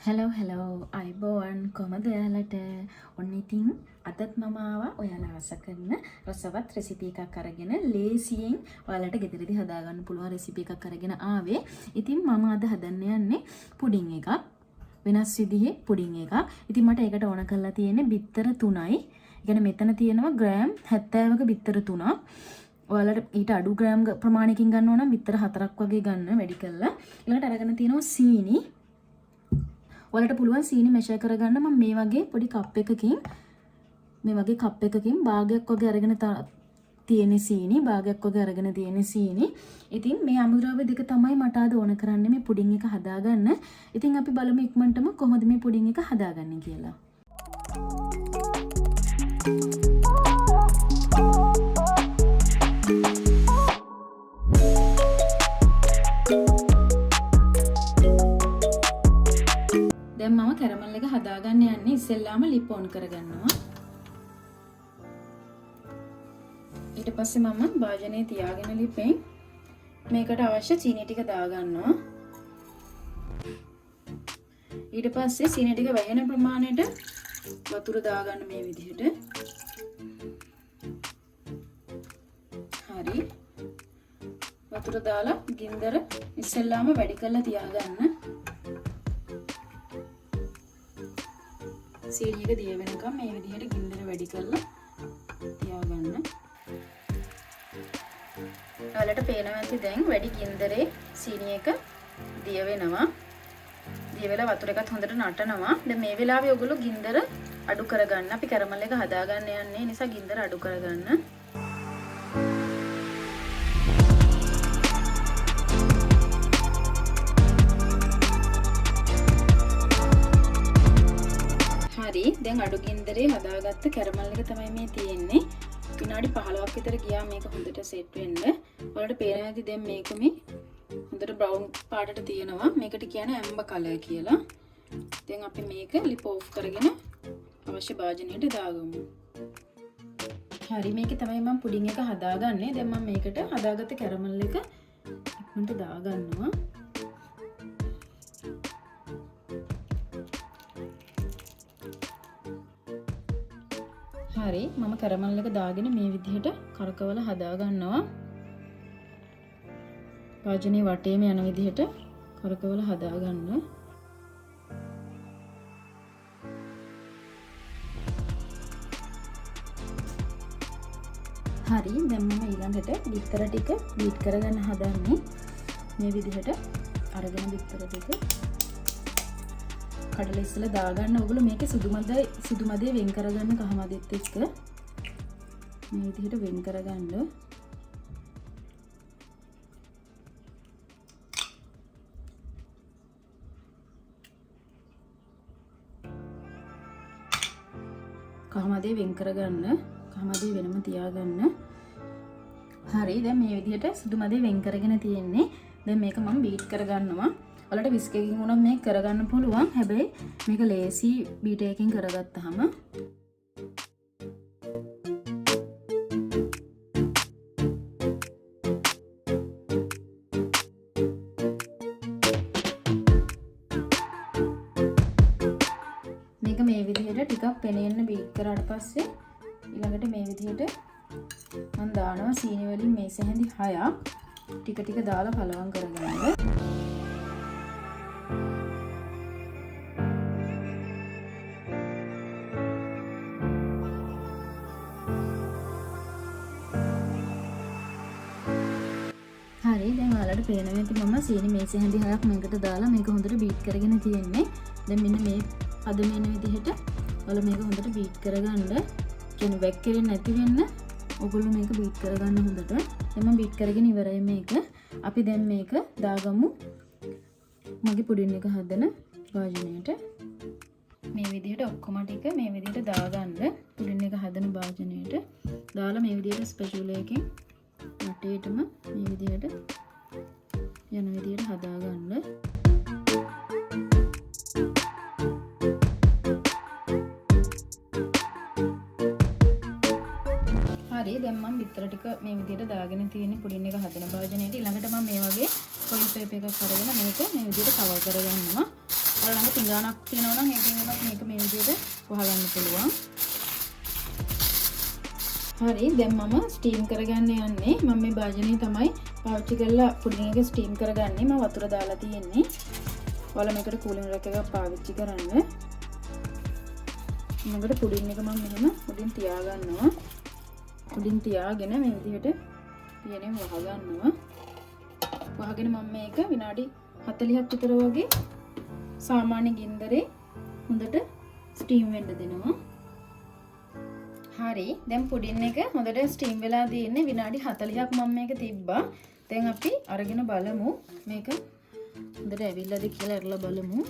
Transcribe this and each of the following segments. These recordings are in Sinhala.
hello අයිබෝවන් කොහමද ඔයාලට ඔන්න ඉතින් අදත් මම ආවා ඔයාලා ආස කරන රසවත් රෙසිපි එකක් අරගෙන ලේසියෙන් ඔයාලට ගෙදරදී හදාගන්න පුළුවන් රෙසිපි එකක් අරගෙන ආවේ. ඉතින් මම අද හදන්න යන්නේ පුඩින් එකක්. වෙනස් විදිහේ පුඩින් එකක්. ඉතින් මට ඒකට ඕන කරලා තියෙන්නේ බිත්තර 3යි. ඒ කියන්නේ මෙතන තියෙනවා ග්‍රෑම් 70ක බිත්තර 3ක්. ඔයාලට ඊට අඩු ග්‍රෑම් ප්‍රමාණයකින් ගන්න ඕන නම් බිත්තර 4ක් වගේ ගන්න වැඩි කරලා. ඊළඟට අරගෙන තියෙනවා සීනි. ඔයාලට පුළුවන් සීනි මෙෂර් කරගන්න. මම මේ වගේ පොඩි කප් එකකින් භාගයක් වගේ අරගෙන තියෙන සීනි භාගයක් වගේ අරගෙන තියෙන සීනි. ඉතින් මේ අමුද්‍රව්‍ය දෙක තමයි මට අද ඕන කරන්නේ මේ පුඩින් එක හදාගන්න. ඉතින් අපි බලමු ඉක්මනටම කොහොමද මේ පුඩින් එක හදාගන්නේ කියලා. දැන් මම කැරමල් එක හදාගන්න යන්නේ. ඉස්සෙල්ලාම ලිප් ඔන් කරගන්නවා. ඊට පස්සේ මම භාජනයේ තියාගෙන ලිපෙන් මේකට අවශ්‍ය චීනි ටික දාගන්නවා. ඊට පස්සේ චීනි ටික වැයෙන ප්‍රමාණයට වතුර දාගන්න මේ විදිහට. හරි. වතුර දාලා ගින්දර ඉස්සෙල්ලාම වැඩි කරලා තියාගන්න. සීනි එක දිය වෙනකම් මේ විදිහට ගින්දර වැඩි කරලා තියාගන්න. ඔයාලට පේනවා ඇති දැන් වැඩි ගින්දරේ සීනි එක දිය වෙනවා. දිය වෙලා වතුර එකත් හොඳට නටනවා. දැන් මේ වෙලාවේ ඔයගොල්ලෝ ගින්දර අඩු කරගන්න. අපි කැරමල් එක හදාගන්න යන්නේ නිසා ගින්දර අඩු කරගන්න. හරි. දැන් අඩු ගින්දරේ හදාගත්ත කැරමල් එක තමයි මේ තියෙන්නේ. විනාඩි 15ක් විතර ගියා මේක හොඳට සෙට් වෙන්න. ඔයාලට පේනවා ඇති දැන් මේක මේ හොඳට බ්‍රවුන් පාටට තියෙනවා. මේකට කියන්නේ ඇම්බර් කලර් කියලා. දැන් අපි මේක ලිප් ඔෆ් කරගෙන අවශ්‍ය භාජනයට දාගමු. හරි. මේකේ තමයි මම පුඩින් එක හදාගන්නේ. දැන් මම මේකට හදාගත්ත කැරමල් එක ඉක්මනට දාගන්නවා. හරි. මම කැරමල් එක දාගෙන මේ විදිහට කරකවලා හදා ගන්නවා. භාජනයේ වටේම යන විදිහට කරකවලා හදා ගන්න. හරි. දැන් මම ඊළඟට බිත්තර ටික බීට් කරගන්න හදන්නේ. මේ විදිහට අරගෙන බිත්තර ටික කඩලා ඉස්සලා දාගන්න. ඔයගොල්ලෝ මේකේ සුදු මදේ වෙන් කරගන්න කහ මදෙත් එක්ක මේ විදිහට වෙන් කරගන්න. කහ මදේ වෙන් කරගන්න. කහ මදේ වෙනම තියාගන්න. හරි. දැන් මේ විදිහට සුදු මදේ වෙන් කරගෙන තියෙන්නේ. දැන් මේක මම බීට් කරගන්නවා. ඔයාලට විස්ක් එකකින් උනත් මේක කරගන්න පුළුවන්. හැබැයි මේක ලේසි බීටර් එකකින් කරගත්තාම මේක මේ විදිහට ටිකක් පෙනෙන්න බීට් කරාට පස්සේ ඊළඟට මේ විදිහට මම දානවා සීනි වලින් මේ සැහැඳි 6ක් ටික ටික දාලා කලවම් කරගන්න. හරි. දැන් ඔයාලට පේනවා ඇති මම සීනි මේසෙ හැඳි 6ක් මේකට දාලා මේක හොඳට බීට් කරගෙන තියෙන්නේ. දැන් මෙන්න මේ පදම එන විදිහට ඔයාලා මේක හොඳට බීට් කරගන්න. කියන්නේ වැක්කිරෙන්නේ නැති වෙන්න ඔයගොල්ලෝ මේක බීට් කරගන්න හොඳට. දැන් මම බීට් කරගෙන ඉවරයි මේක. අපි දැන් මේක දාගමු මගේ පුඩින් එක හදන භාජනයට. මේ විදිහට ඔක්කොම ටික මේ විදිහට දාගන්න පුඩින් එක හදන භාජනයට. දාලා මේ විදිහට ස්පැචුලා එකකින් වටේටම මේ විදිහට යන විදිහට හදාගන්න. හරි. දැන් මම බිත්තර ටික මේ විදිහට දාගෙන තියෙන පුඩින් එක හදන භාජනයට. ඊළඟට මම මේ වගේ ෆොයිල් පේපර් එකක් අරගෙන මේක මේ විදිහට කවර් කරගන්නවා. ඔයාලඟ පිඟානක් තියෙනවා නම් ඒකෙන් උනත් මේක මේ විදිහට වහගන්න පුළුවන්. හරි දැන් මම ස්ටීම් කරගන්න යන්නේ. මම මේ භාජනය තමයි පාවිච්චි කරලා පුඩින් එක ස්ටීම් කරගන්නේ. මම වතුර දාලා තියෙන්නේ. ඔයාලා මේකට කූලින් රැක් එකක් පාවිච්චි කරන්න. මකට පුඩින් එක මම මෙහෙම උඩින් තියාගන්නවා. උඩින් තියාගෙන මේ විදිහට පියනේ වහගන්නවා. වහගෙන මම මේක විනාඩි 40ක් විතර වගේ සාමාන්‍ය ගින්දරේ හොඳට ස්ටීම් වෙන්න දෙනවා. හරි දැන් පුඩින් එක හොඳට ස්ටීම් වෙලා තියෙන්නේ. විනාඩි 40ක් මම මේක තිබ්බා. දැන් අපි අරගෙන බලමු මේක හොඳට ඇවිල්ලාද කියලා අරලා බලමු.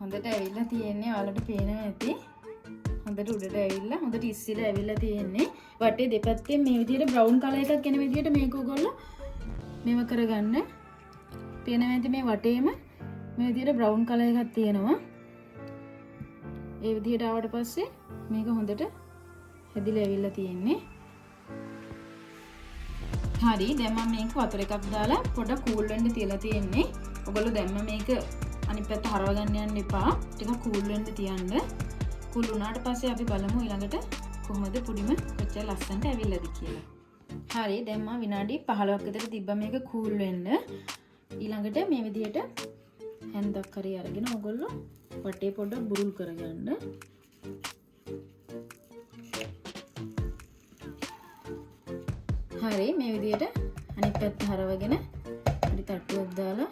හොඳට ඇවිල්ලා තියෙන්නේ. ඔයාලට පේනවා ඇති. හොඳට උඩට ඇවිල්ලා හොඳට ඉස්සිලා ඇවිල්ලා තියෙන්නේ. වටේ දෙපැත්තෙන් මේ විදිහට බ්‍රවුන් කලර් එකක් එන විදිහට මේක ඔයගොල්ලෝ මේව කරගන්න. පේනවා ඇති මේ වටේම මේ විදිහට බ්‍රවුන් කලර් එකක් තියෙනවා. ඒ විදිහට ආවට පස්සේ මේක හොඳට හැදිලා ඇවිල්ලා තියෙන්නේ. හරි දැන් මම මේක වතුර එකක් දාලා පොඩක් කූල් වෙන්න තියලා තියෙන්නේ. ඔයගොල්ලෝ දැම්ම මේක අනිත් පැත්ත හරව ගන්න යන්න එපා. ටිකක් කූල් වෙන්න තියන්න. කූල් වුණාට පස්සේ අපි බලමු ඊළඟට කොහොමද පුඩිම කොච්චර ලස්සනට ඇවිල්ලාද කියලා. හරි දැන් මම විනාඩි 15ක් විතර තිබ්බා මේක කූල් වෙන්න. ඊළඟට මේ විදිහට හැන්දක් හරි අරගෙන ඔයගොල්ලෝ වටේ පොඩ්ඩක් බුරුල් කරගන්න. හරි මේ විදිහට අනිත් පැත්ත හරවගෙන පොඩි තට්ටුවක් දාලා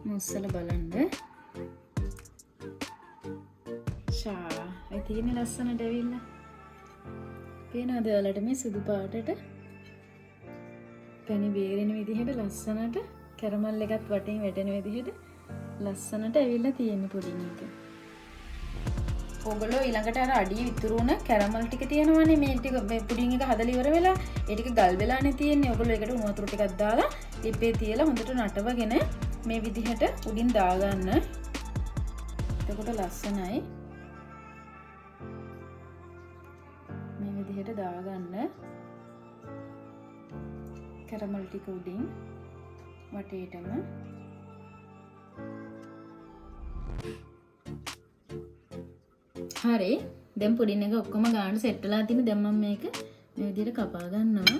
මුස්සල බලන්න. ඒ තියෙන ලස්සනට ඇවිල්ලා පේනවද ඔයාලට මේ සුදු පාටට පැණි බේරෙන විදිහට ලස්සනට කැරමල් එකත් වටින් වැටෙන විදිහට ලස්සනට ඇවිල්ලා තියෙන පුඩින් එක. ඔයගොල්ලෝ ඊළඟට අර අඩිය විතුරුන කැරමල් ටික තියෙනවනේ මේ ටික මේ පුඩින් එක හදලා ඉවර වෙලා ඒ ටික ගල් වෙලානේ තියෙන්නේ. ඔයගොල්ලෝ ඒකට උණු වතුර ටිකක් දාලා ලිපේ තියලා හොඳට නටවගෙන මේ විදිහට උඩින් දාගන්න. එතකොට ලස්සනයි. මේ විදිහට දාගන්න. කැරමල් ටික උඩින් වටේටම. හරි දැන් පුඩින් එක ඔක්කොම ගාන සෙට් වෙලා තියෙන. දැන් මම මේක මේ විදිහට කපා ගන්නවා.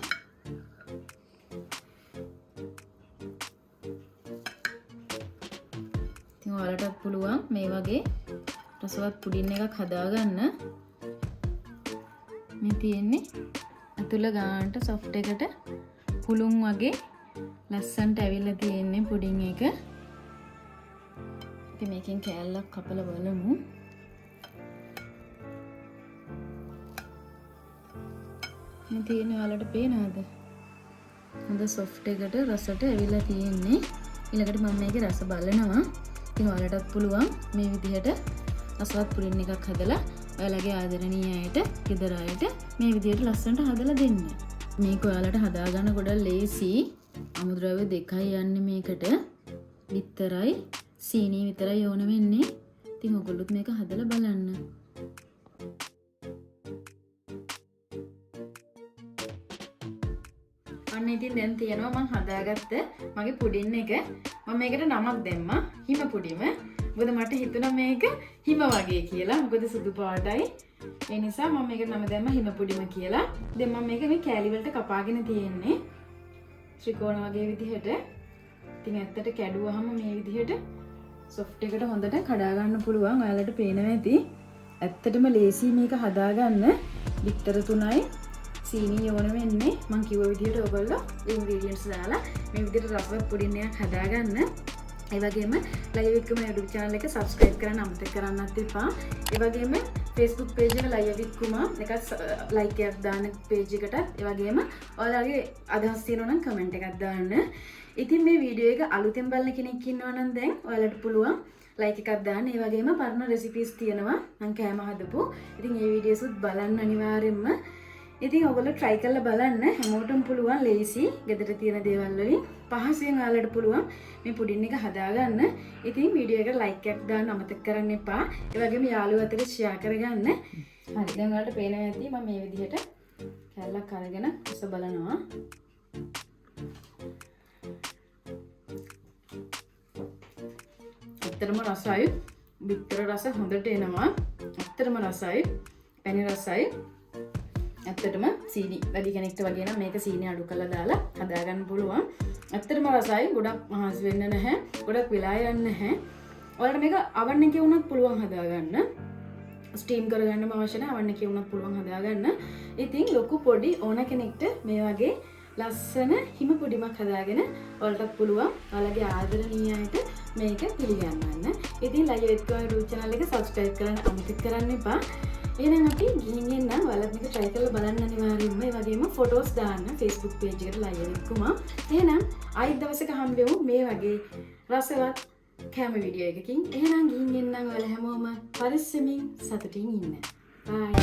ඉතින් ඔයාලටත් පුළුවන් මේ වගේ රසවත් පුඩින් එකක් හදාගන්න. මේ තියෙන්නේ අතුල ගානට සොෆ්ට් එකට පුළුන් වගේ ලස්සනට ඇවිල්ලා තියෙන්නේ පුඩින් එක. ඉතින් මේකෙන් කෑල්ලක් කපලා බලමු. මේ තියෙන ඔයාලට පේනවද? හොඳ සොෆ්ට් එකට රසට ඇවිල්ලා තියෙන්නේ. ඊළඟට මම මේකේ රස බලනවා. ඉතින් ඔයාලටත් පුළුවන් මේ විදිහට රසවත් පුඩින් එකක් හදලා ඔයාලගේ ආදරණීය අයට, ගෙදර අයට මේ විදිහට ලස්සනට හදලා දෙන්න. මේක ඔයාලට හදාගන්න ගොඩක් ලේසි. අමුද්‍රව්‍ය දෙකයි යන්නේ මේකට. බිත්තරයි සීනි විතරයි ඕන වෙන්නේ. ඉතින් ඔයගොල්ලොත් මේක හදලා බලන්න. අන්න ඉතින් දැන් තියෙනවා මම හදාගත්ත මගේ පුඩින් එක. මම මේකට නමක් දැම්මා හිම පුඩිම. මොකද මට හිතුණා මේක හිම වගේ කියලා. මොකද සුදු පාටයි. ඒ නිසා මම මේකට නම දැම්මා හිම පුඩිම කියලා. දැන් මම මේක මේ කෑලි වලට කපාගෙන තියෙන්නේ. ත්‍රිකෝණ වගේ විදිහට. ඉතින් ඇත්තට කැඩුවාම මේ විදිහට සොෆ්ට් එකට හොඳට කඩා ගන්න පුළුවන්. ඔයාලට පේනවා ඇති. ඇත්තටම ලේසි මේක හදාගන්න. බිත්තර 3යි සීනි ඕන වෙන්නේ. මම කිව්ව විදිහට ඔයගොල්ලෝ ඉන්ග්‍රීඩියන්ට්ස් දාලා මේ විදිහට රසවත් පුඩින් එකක් හදාගන්න. ඒ වගේම ලයියා විත් කුමා YouTube channel එක subscribe කරන්න අමතක කරන්නත් එපා. ඒ වගේම Facebook page එක ලයියා විත් කුමා එකත් like එකක් දාන්න page එකටත්. ඒ වගේම ඔයාලගේ අදහස් තියෙනවා නම් comment එකක් දාන්න. ඉතින් මේ වීඩියෝ එක අලුතෙන් බලන කෙනෙක් ඉන්නවා නම් දැන් ඔයාලට පුළුවන් like එකක් දාන්න. ඒ වගේම පරණ recipes තියෙනවා මම කෑම හදපු. ඉතින් මේ වීඩියෝස් උත් බලන්න අනිවාර්යෙන්ම. ඉතින් ඔයගොල්ලෝ try කරලා බලන්න. හැමෝටම පුළුවන් ලේසි ගෙදර තියෙන දේවල් වලින් පහසුවෙන් ඔයාලට පුළුවන් මේ පුඩින් එක හදාගන්න. ඉතින් වීඩියෝ එකට like එකක් දාන්න අමතක කරන්න එපා. ඒ වගේම යාළුවෝ අතර share කරගන්න. හරි දැන් ඔයාලට පේනවා ඇති මම මේ විදිහට කැල්ලක් අරගෙන උස බලනවා. ඇත්තටම රසයි. බිත්තර රස හොඳට එනවා. ඇත්තටම රසයි. පැණි රසයි. ඇත්තටම සීනි වැඩි කෙනෙක්ට වගේ නම් මේක සීනි අඩු කරලා දාලා හදාගන්න පුළුවන්. ඇත්තටම රසයි. ගොඩක් මහසි වෙන්න නැහැ. ගොඩක් වෙලා යන්නේ නැහැ. ඔයාලට මේක oven එකේ වුණත් පුළුවන් හදාගන්න. ස්ටීම් කරගන්නම අවශ්‍ය නැහැ. oven එකේ වුණත් පුළුවන් හදාගන්න. ඉතින් ලොකු පොඩි ඕන කෙනෙක්ට මේ වගේ ලස්සන හිම පොඩිමක් හදාගෙන ඔයාලට පුළුවන් ඔයාලගේ ආදරණීය අයට මේක පිළිගන්නන්න. ඉතින් ලයියා with Kuma YouTube channel එක subscribe කරන්න අමතක කරන්න එපා. එහෙනම් අපි ගිහින් එන්න ඔයාලත් මේක try කරලා බලන්න අනිවාර්යයෙන්ම. ඒ වගේම photos දාන්න Facebook page එකට ලයියා with Kuma. එහෙනම් ආයෙත් දවසක හම්බෙමු මේ වගේ රසවත් කැම වීඩියෝ එකකින්. එහෙනම් ගිහින් එන්නම් ඔයාලා හැමෝම පරිස්සමින් සතුටින් ඉන්න. Bye.